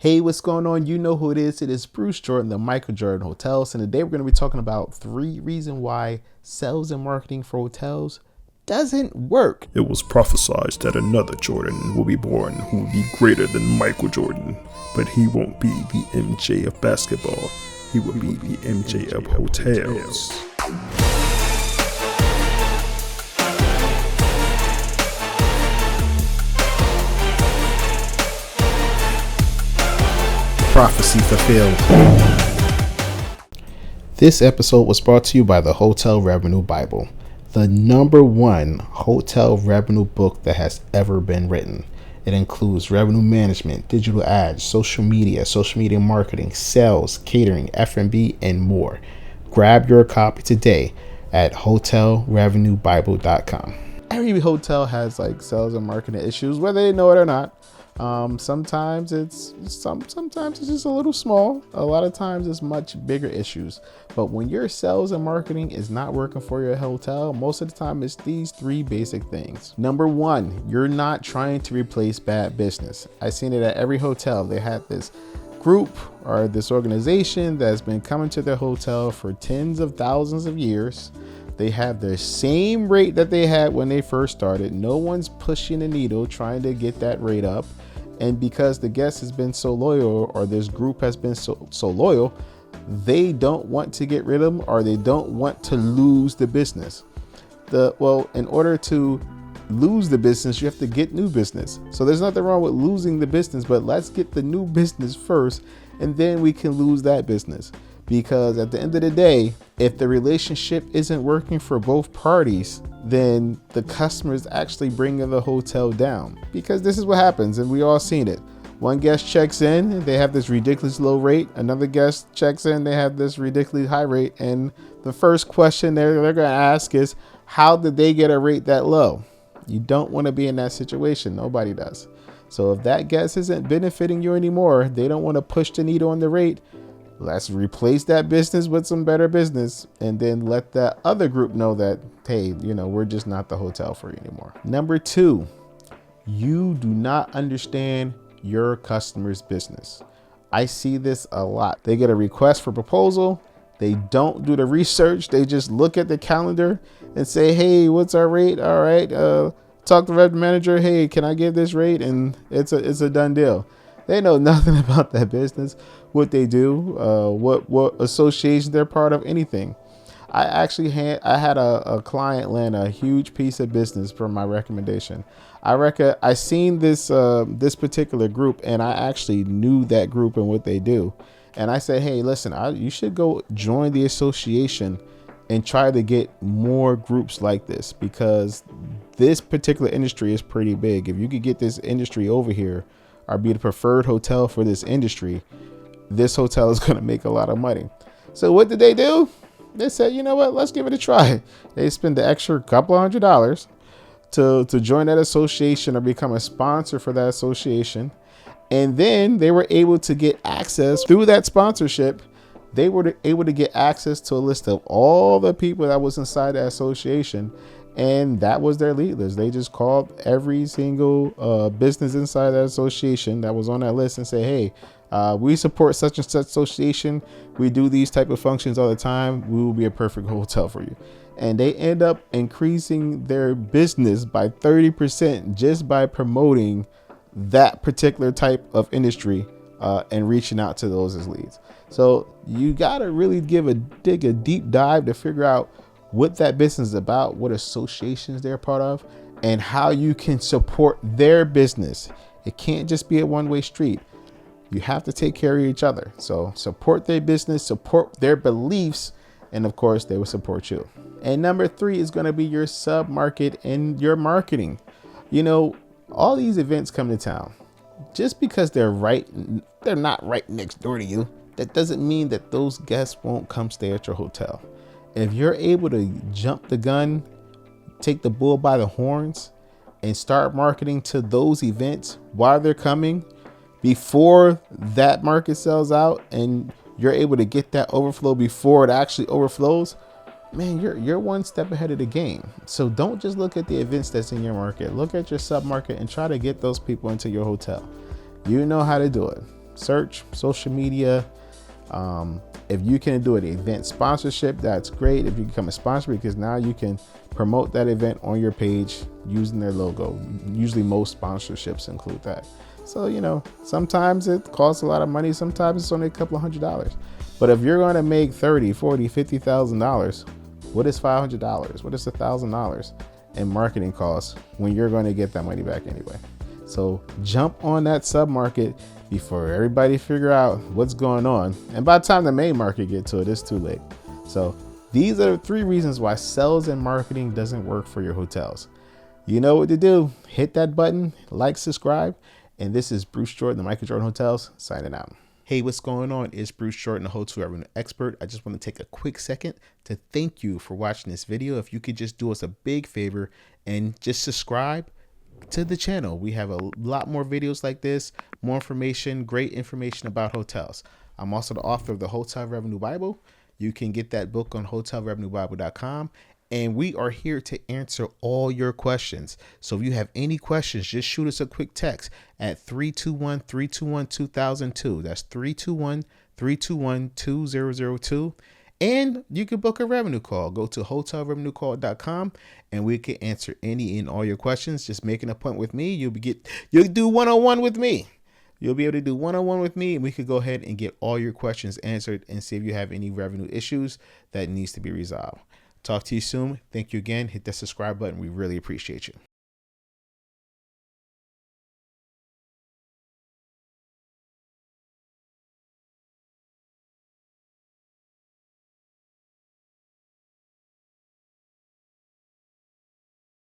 Hey, what's going on? You know who it is. It is Bruce Jordan, the Michael Jordan Hotels. And today we're going to be talking about 3 reasons why sales and marketing for hotels doesn't work. It was prophesied that another Jordan will be born who will be greater than Michael Jordan, but he won't be the MJ of basketball. He will be the MJ of hotels. Prophecy fulfilled. This episode was brought to you by the Hotel Revenue Bible, the #1 hotel revenue book that has ever been written. It includes revenue management, digital ads, social media marketing, sales, catering, F&B, and more. Grab your copy today at hotelrevenuebible.com. Every hotel has sales and marketing issues, whether they know it or not. Sometimes it's just a little small. A lot of times it's much bigger issues. But when your sales and marketing is not working for your hotel, most of the time it's these 3 basic things. #1, you're not trying to replace bad business. I've seen it at every hotel. They have this group or this organization that's been coming to their hotel for tens of thousands of years. They have the same rate that they had when they first started. No one's pushing the needle trying to get that rate up. And because the guest has been so loyal, or this group has been so loyal, they don't want to get rid of them, or they don't want to lose the business. In order to lose the business, you have to get new business. So there's nothing wrong with losing the business, but let's get the new business first, and then we can lose that business. Because at the end of the day, if the relationship isn't working for both parties, then the customer is actually bringing the hotel down. Because this is what happens, and we all seen it. One guest checks in, they have this ridiculous low rate. Another guest checks in, they have this ridiculously high rate. And the first question they're going to ask is, how did they get a rate that low? You don't want to be in that situation. Nobody does. So if that guest isn't benefiting you anymore, they don't want to push the needle on the rate. Let's replace that business with some better business, and then let that other group know that, hey, we're just not the hotel for you anymore. #2, you do not understand your customer's business. I see this a lot. They get a request for proposal. They don't do the research. They just look at the calendar and say, hey, what's our rate? All right. Talk to the revenue manager. Hey, can I get this rate? And it's a done deal. They know nothing about that business, what they do, what association they're part of, anything. I had a client land a huge piece of business for my recommendation. I seen this particular group, and I actually knew that group and what they do. And I said, hey, listen, you should go join the association and try to get more groups like this, because this particular industry is pretty big. If you could get this industry over here, or be the preferred hotel for this industry, this hotel is going to make a lot of money. So what did they do? They said, you know what, let's give it a try. They spent the extra couple $100 to join that association or become a sponsor for that association. And then they were able to get access through that sponsorship. They were able to get access to a list of all the people that was inside that association. And that was their lead list. They just called every single business inside that association that was on that list and say, hey, we support such and such association. We do these type of functions all the time. We will be a perfect hotel for you. And they end up increasing their business by 30% just by promoting that particular type of industry and reaching out to those as leads. So you got to really dig a deep dive to figure out what that business is about, what associations they're part of, and how you can support their business. It can't just be a one-way street. You have to take care of each other. So support their business, support their beliefs, and of course they will support you. And #3 is going to be your sub-market and your marketing. All these events come to town. Just because they're not right next door to you, that doesn't mean that those guests won't come stay at your hotel. If you're able to jump the gun, take the bull by the horns, and start marketing to those events while they're coming, before that market sells out, and you're able to get that overflow before it actually overflows, man, you're one step ahead of the game. So don't just look at the events that's in your market. Look at your sub market and try to get those people into your hotel. You know how to do it. search social media. If you can do an event sponsorship, that's great. If you become a sponsor, because now you can promote that event on your page using their logo. Usually most sponsorships include that. So, you know, sometimes it costs a lot of money. Sometimes it's only a couple of $100. But if you're going to make $30, $40, $50,000, what is $500? What is $1,000 in marketing costs when you're going to get that money back anyway? So jump on that sub market before everybody figure out what's going on. And by the time the main market get to it, it's too late. So these are the 3 reasons why sales and marketing doesn't work for your hotels. You know what to do. Hit that button, like, subscribe. And this is Bruce Jordan, the Michael Jordan Hotels, signing out. Hey, what's going on? It's Bruce Jordan, the hotel revenue expert. I just want to take a quick second to thank you for watching this video. If you could just do us a big favor and just subscribe to the channel. We have a lot more videos like this, more information, great information about hotels. I'm also the author of the Hotel Revenue Bible. You can get that book on hotelrevenuebible.com. And we are here to answer all your questions. So if you have any questions, just shoot us a quick text at 321-321-2002. That's 321-321-2002. And you can book a revenue call. Go to hotelrevenuecall.com and we can answer any and all your questions. Just make an appointment with me. You'll do one-on-one with me. You'll be able to do one-on-one with me, and we could go ahead and get all your questions answered and see if you have any revenue issues that needs to be resolved. Talk to you soon. Thank you again. Hit that subscribe button. We really appreciate you.